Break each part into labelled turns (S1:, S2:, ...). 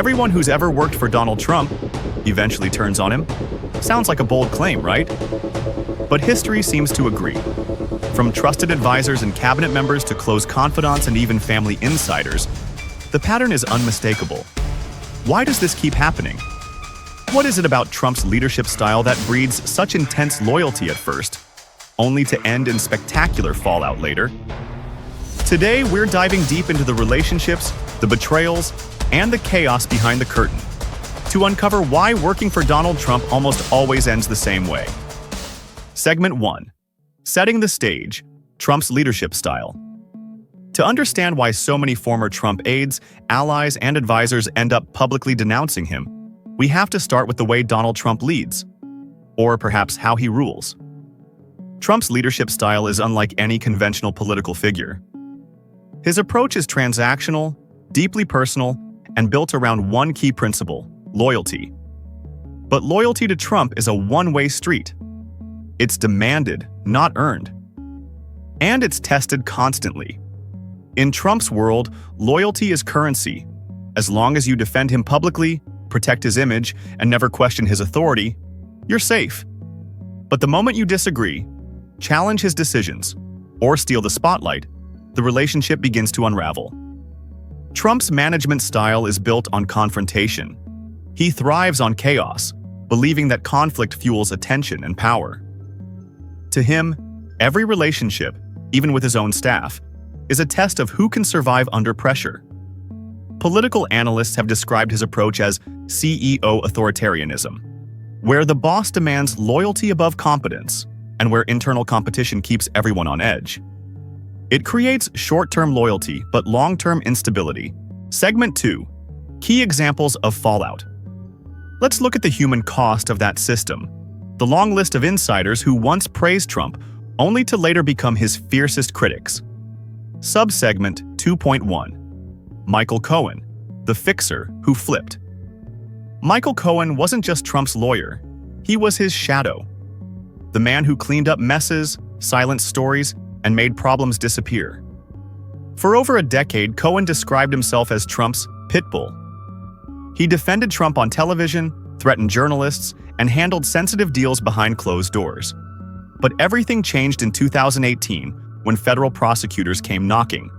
S1: Everyone who's ever worked for Donald Trump eventually turns on him. Sounds like a bold claim, right? But history seems to agree. From trusted advisors and cabinet members to close confidants and even family insiders, the pattern is unmistakable. Why does this keep happening? What is it about Trump's leadership style that breeds such intense loyalty at first, only to end in spectacular fallout later? Today, we're diving deep into the relationships, the betrayals, and the chaos behind the curtain to uncover why working for Donald Trump almost always ends the same way. Segment 1. Setting the stage, Trump's leadership style. To understand why so many former Trump aides, allies, and advisors end up publicly denouncing him, we have to start with the way Donald Trump leads, or perhaps how he rules. Trump's leadership style is unlike any conventional political figure. His approach is transactional, deeply personal, and built around one key principle: loyalty. But loyalty to Trump is a one-way street. It's demanded, not earned. And it's tested constantly. In Trump's world, loyalty is currency. As long as you defend him publicly, protect his image, and never question his authority, you're safe. But the moment you disagree, challenge his decisions, or steal the spotlight, the relationship begins to unravel. Trump's management style is built on confrontation. He thrives on chaos, believing that conflict fuels attention and power. To him, every relationship, even with his own staff, is a test of who can survive under pressure. Political analysts have described his approach as CEO authoritarianism, where the boss demands loyalty above competence and where internal competition keeps everyone on edge. It creates short-term loyalty but long-term instability. Segment 2. Key examples of fallout. Let's look at the human cost of that system. The long list of insiders who once praised Trump, only to later become his fiercest critics. Subsegment 2.1. Michael Cohen, the fixer who flipped. Michael Cohen wasn't just Trump's lawyer. He was his shadow. The man who cleaned up messes, silenced stories, and made problems disappear. For over a decade, Cohen described himself as Trump's pit bull. He defended Trump on television, threatened journalists, and handled sensitive deals behind closed doors. But everything changed in 2018 when federal prosecutors came knocking.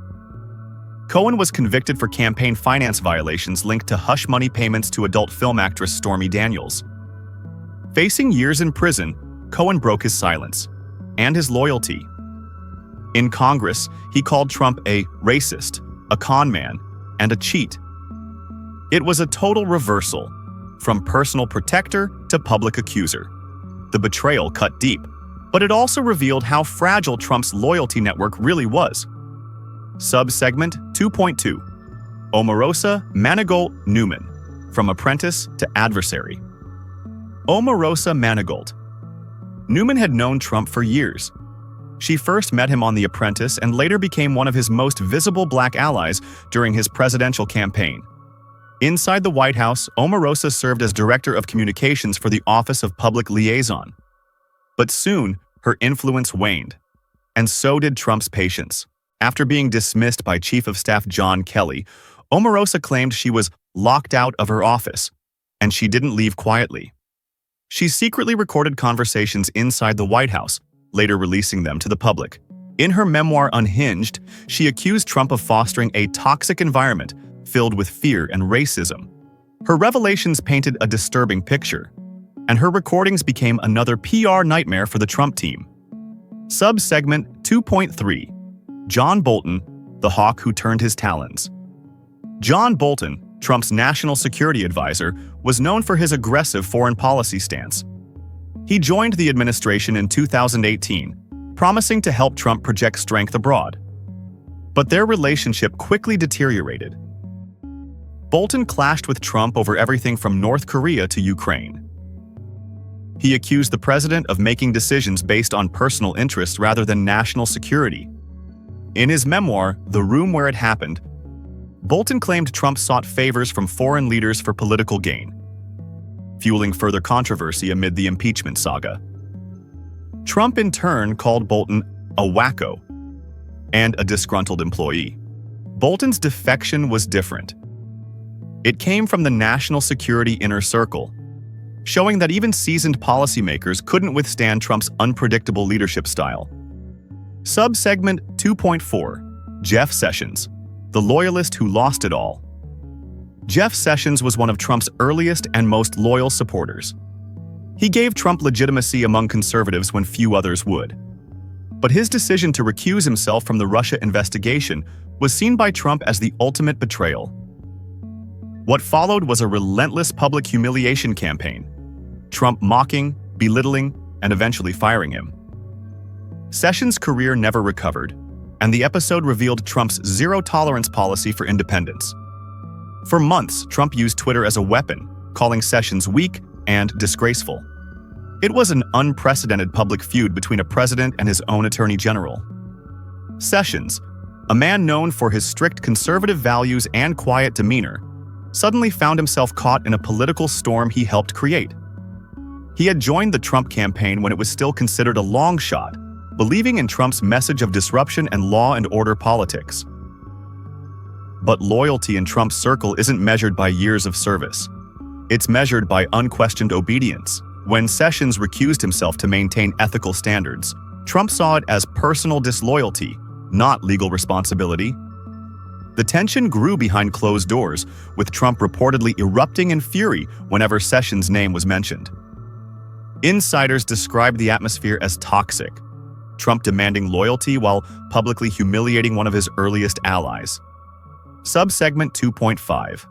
S1: Cohen was convicted for campaign finance violations linked to hush money payments to adult film actress Stormy Daniels. Facing years in prison, Cohen broke his silence and his loyalty. In Congress, he called Trump a racist, a con man, and a cheat. It was a total reversal, from personal protector to public accuser. The betrayal cut deep, but it also revealed how fragile Trump's loyalty network really was. Subsegment 2.2. Omarosa, Manigault, Newman, from apprentice to adversary. Omarosa Manigault. Newman had known Trump for years. She first met him on The Apprentice and later became one of his most visible black allies during his presidential campaign. Inside the White House, Omarosa served as Director of Communications for the Office of Public Liaison. But soon, her influence waned. And so did Trump's patience. After being dismissed by Chief of Staff John Kelly, Omarosa claimed she was locked out of her office, and she didn't leave quietly. She secretly recorded conversations inside the White House, later releasing them to the public. In her memoir Unhinged, she accused Trump of fostering a toxic environment filled with fear and racism. Her revelations painted a disturbing picture, and her recordings became another PR nightmare for the Trump team. Subsegment 2.3. John Bolton, the hawk who turned his talons. John Bolton, Trump's national security advisor, was known for his aggressive foreign policy stance. He joined the administration in 2018, promising to help Trump project strength abroad. But their relationship quickly deteriorated. Bolton clashed with Trump over everything from North Korea to Ukraine. He accused the president of making decisions based on personal interest rather than national security. In his memoir, The Room Where It Happened, Bolton claimed Trump sought favors from foreign leaders for political gain, fueling further controversy amid the impeachment saga. Trump in turn called Bolton a wacko and a disgruntled employee. Bolton's defection was different. It came from the national security inner circle, showing that even seasoned policymakers couldn't withstand Trump's unpredictable leadership style. Subsegment 2.4: Jeff Sessions, the loyalist who lost it all. Jeff Sessions was one of Trump's earliest and most loyal supporters. He gave Trump legitimacy among conservatives when few others would. But his decision to recuse himself from the Russia investigation was seen by Trump as the ultimate betrayal. What followed was a relentless public humiliation campaign, Trump mocking, belittling, and eventually firing him. Sessions' career never recovered, and the episode revealed Trump's zero-tolerance policy for independence. For months, Trump used Twitter as a weapon, calling Sessions weak and disgraceful. It was an unprecedented public feud between a president and his own attorney general. Sessions, a man known for his strict conservative values and quiet demeanor, suddenly found himself caught in a political storm he helped create. He had joined the Trump campaign when it was still considered a long shot, believing in Trump's message of disruption and law and order politics. But loyalty in Trump's circle isn't measured by years of service. It's measured by unquestioned obedience. When Sessions recused himself to maintain ethical standards, Trump saw it as personal disloyalty, not legal responsibility. The tension grew behind closed doors, with Trump reportedly erupting in fury whenever Sessions' name was mentioned. Insiders described the atmosphere as toxic, Trump demanding loyalty while publicly humiliating one of his earliest allies. Subsegment 2.5: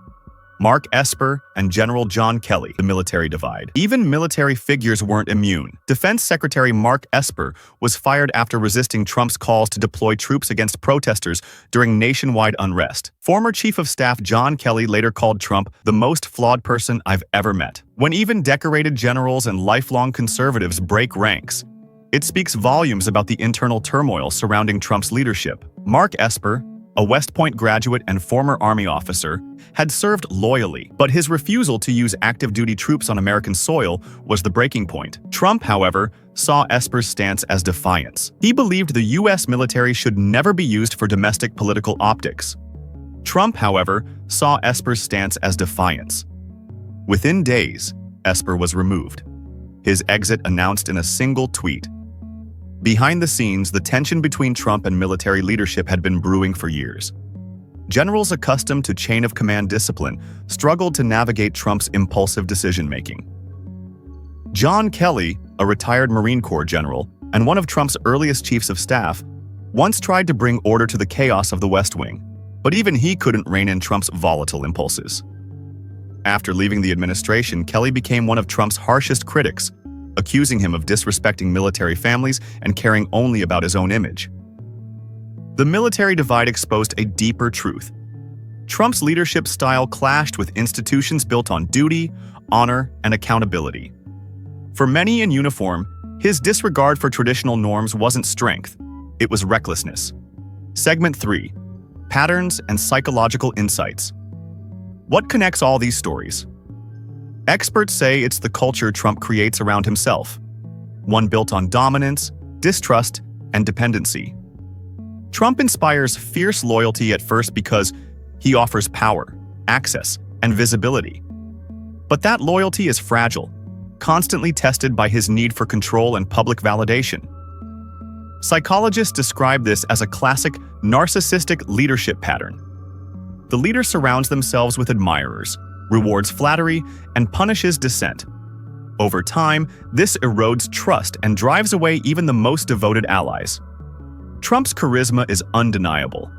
S1: Mark Esper and General John Kelly, the military divide. Even military figures weren't immune. Defense Secretary Mark Esper was fired after resisting Trump's calls to deploy troops against protesters during nationwide unrest. Former Chief of Staff John Kelly later called Trump the most flawed person I've ever met. When even decorated generals and lifelong conservatives break ranks, it speaks volumes about the internal turmoil surrounding Trump's leadership. Mark Esper, a West Point graduate and former Army officer, had served loyally, but his refusal to use active-duty troops on American soil was the breaking point. Trump, however, saw Esper's stance as defiance. He believed the U.S. military should never be used for domestic political optics. Trump, however, saw Esper's stance as defiance. Within days, Esper was removed, his exit announced in a single tweet. Behind the scenes, the tension between Trump and military leadership had been brewing for years. Generals accustomed to chain-of-command discipline struggled to navigate Trump's impulsive decision-making. John Kelly, a retired Marine Corps general and one of Trump's earliest chiefs of staff, once tried to bring order to the chaos of the West Wing, but even he couldn't rein in Trump's volatile impulses. After leaving the administration, Kelly became one of Trump's harshest critics, accusing him of disrespecting military families and caring only about his own image. The military divide exposed a deeper truth. Trump's leadership style clashed with institutions built on duty, honor, and accountability. For many in uniform, his disregard for traditional norms wasn't strength, it was recklessness. Segment 3: Patterns and Psychological Insights. What connects all these stories? Experts say it's the culture Trump creates around himself, one built on dominance, distrust, and dependency. Trump inspires fierce loyalty at first because he offers power, access, and visibility. But that loyalty is fragile, constantly tested by his need for control and public validation. Psychologists describe this as a classic narcissistic leadership pattern. The leader surrounds themselves with admirers, rewards flattery, and punishes dissent. Over time, this erodes trust and drives away even the most devoted allies. Trump's charisma is undeniable.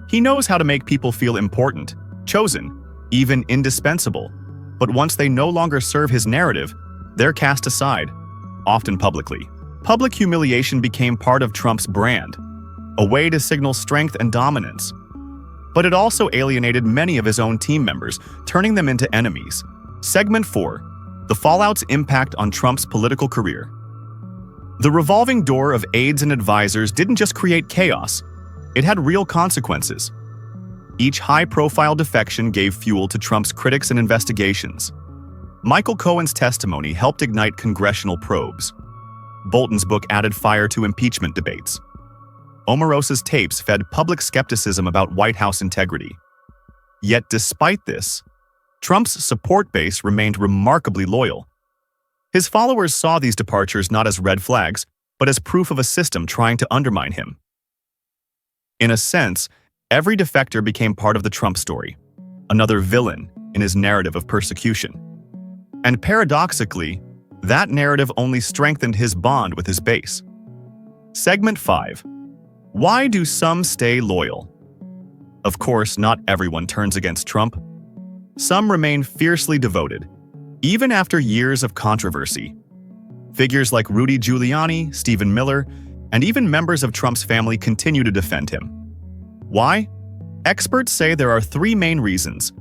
S1: He knows how to make people feel important, chosen, even indispensable. But once they no longer serve his narrative, they're cast aside, often publicly. Public humiliation became part of Trump's brand, a way to signal strength and dominance. But it also alienated many of his own team members, turning them into enemies. Segment 4: The fallout's impact on Trump's political career. The revolving door of aides and advisors didn't just create chaos, it had real consequences. Each high-profile defection gave fuel to Trump's critics and investigations. Michael Cohen's testimony helped ignite congressional probes. Bolton's book added fire to impeachment debates. Omarosa's tapes fed public skepticism about White House integrity. Yet despite this, Trump's support base remained remarkably loyal. His followers saw these departures not as red flags, but as proof of a system trying to undermine him. In a sense, every defector became part of the Trump story, another villain in his narrative of persecution. And paradoxically, that narrative only strengthened his bond with his base. Segment 5. Why do some stay loyal? Of course, not everyone turns against Trump. Some remain fiercely devoted, even after years of controversy. Figures like Rudy Giuliani, Stephen Miller, and even members of Trump's family continue to defend him. Why? Experts say there are three main reasons: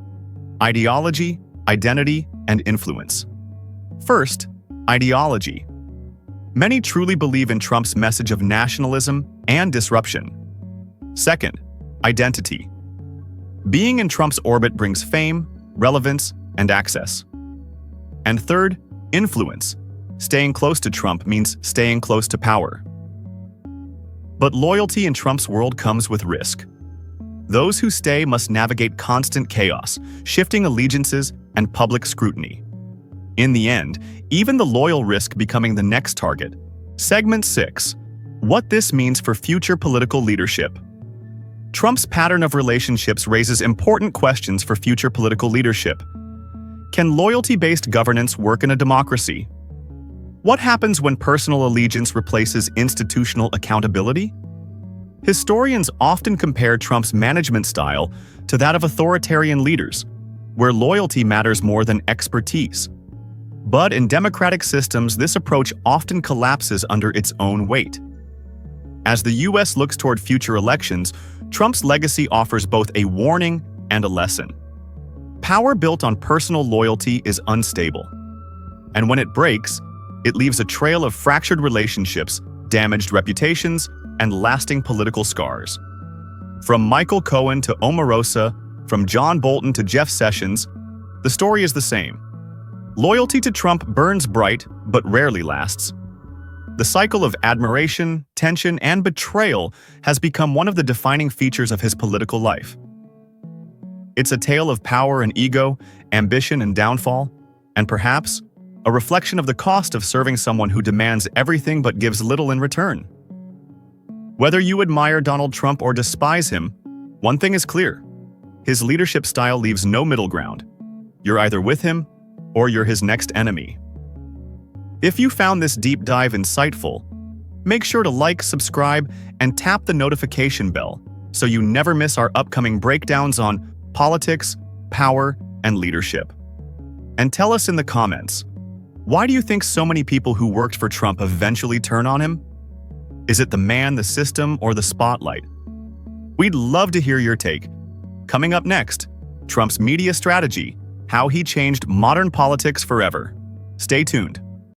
S1: ideology, identity, and influence. First, ideology. Many truly believe in Trump's message of nationalism and disruption. Second, identity. Being in Trump's orbit brings fame, relevance, and access. And third, influence. Staying close to Trump means staying close to power. But loyalty in Trump's world comes with risk. Those who stay must navigate constant chaos, shifting allegiances, and public scrutiny. In the end, even the loyal risk becoming the next target. Segment 6. What this means for future political leadership. Trump's pattern of relationships raises important questions for future political leadership. Can loyalty-based governance work in a democracy? What happens when personal allegiance replaces institutional accountability? Historians often compare Trump's management style to that of authoritarian leaders, where loyalty matters more than expertise. But in democratic systems, this approach often collapses under its own weight. As the U.S. looks toward future elections, Trump's legacy offers both a warning and a lesson. Power built on personal loyalty is unstable. And when it breaks, it leaves a trail of fractured relationships, damaged reputations, and lasting political scars. From Michael Cohen to Omarosa, from John Bolton to Jeff Sessions, the story is the same. Loyalty to Trump burns bright, but rarely lasts. The cycle of admiration, tension, and betrayal has become one of the defining features of his political life. It's a tale of power and ego, ambition and downfall, and perhaps a reflection of the cost of serving someone who demands everything but gives little in return. Whether you admire Donald Trump or despise him, one thing is clear: his leadership style leaves no middle ground. You're either with him or you're his next enemy. If you found this deep dive insightful, make sure to like, subscribe, and tap the notification bell so you never miss our upcoming breakdowns on politics, power, and leadership. And tell us in the comments, why do you think so many people who worked for Trump eventually turn on him? Is it the man, the system, or the spotlight? We'd love to hear your take. Coming up next, Trump's media strategy, how he changed modern politics forever. Stay tuned.